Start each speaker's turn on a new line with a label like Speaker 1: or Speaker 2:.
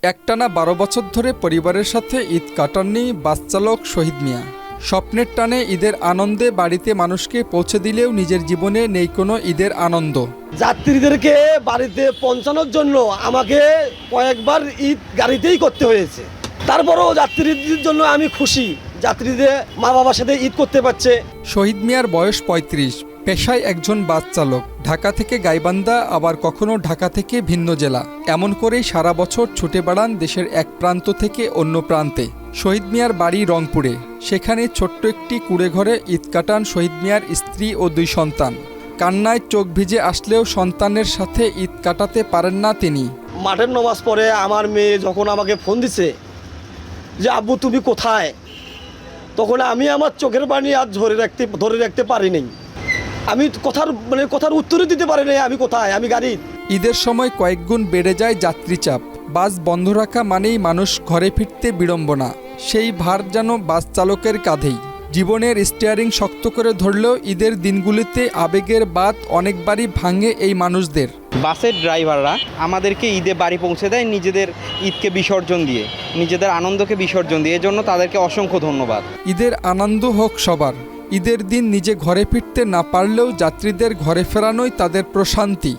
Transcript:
Speaker 1: একটানা ১২ বছর ধরে পরিবারের সাথে ঈদ কাটাননি বাস চালক শহীদ মিয়া। স্বপ্নের টানে ঈদের আনন্দে বাড়িতে মানুষকে পৌঁছে দিলেও নিজের জীবনে নেই কোনো ঈদের আনন্দ।
Speaker 2: যাত্রীদেরকে বাড়িতে পৌঁছানোর জন্য আমাকে কয়েকবার ঈদ গাড়িতেই করতে হয়েছে। তারপরেও যাত্রীদের জন্য আমি খুশি, যাত্রীদের মা বাবার সাথে ঈদ করতে পারছে।
Speaker 1: শহীদ মিয়ার বয়স ৩৫, পেশায় একজন বাস চালক। ঢাকা থেকে গাইবান্ধা, আবার কখনো ঢাকা থেকে ভিন্ন জেলা, এমন করেই সারা বছর ছুটে বেড়ান দেশের এক প্রান্ত থেকে অন্য প্রান্তে। শহীদ মিয়ার বাড়ি রংপুরে, সেখানে ছোট্ট একটি কুঁড়ে ঘরে ঈদ কাটান শহীদ মিয়ার স্ত্রী ও ২ সন্তান। কান্নায় চোখ ভিজে আসলেও সন্তানের সাথে ঈদ কাটাতে পারেন না তিনি।
Speaker 2: মাঠের নামাজ পড়ে আমার মেয়ে যখন আমাকে ফোন দিছে যে আব্বু তুমি কোথায়, তখন আমি আমার চোখের পানি আর ধরে রাখতে পারি নাই। আমি কথার উত্তরই দিতে পারি নাই আমি কোথায়, আমি গাড়ি।
Speaker 1: ঈদের সময় কয়েক গুণ বেড়ে যায় যাত্রী চাপ। বাস বন্ধ রাখা মানেই মানুষ ঘরে ফিরতে বিড়ম্বনা। সেই ভার যেন বাস চালকের কাঁধেই। জীবনের স্টিয়ারিং শক্ত করে ধরলেও ঈদের দিনগুলিতে আবেগের বাঁধ অনেকবারই ভাঙে এই মানুষদের।
Speaker 3: বাসের ড্রাইভাররা আমাদেরকে ঈদে বাড়ি পৌঁছে দেয় নিজেদের ঈদকে বিসর্জন দিয়ে, নিজেদের আনন্দকে বিসর্জন দিয়ে। এজন্য তাদেরকে অসংখ্য ধন্যবাদ।
Speaker 1: ঈদের আনন্দ হোক সবার। ঈদের দিন নিজে ঘরে ফিরতে না পারলেও যাত্রীদের ঘরে ফেরানোই তাদের প্রশান্তি।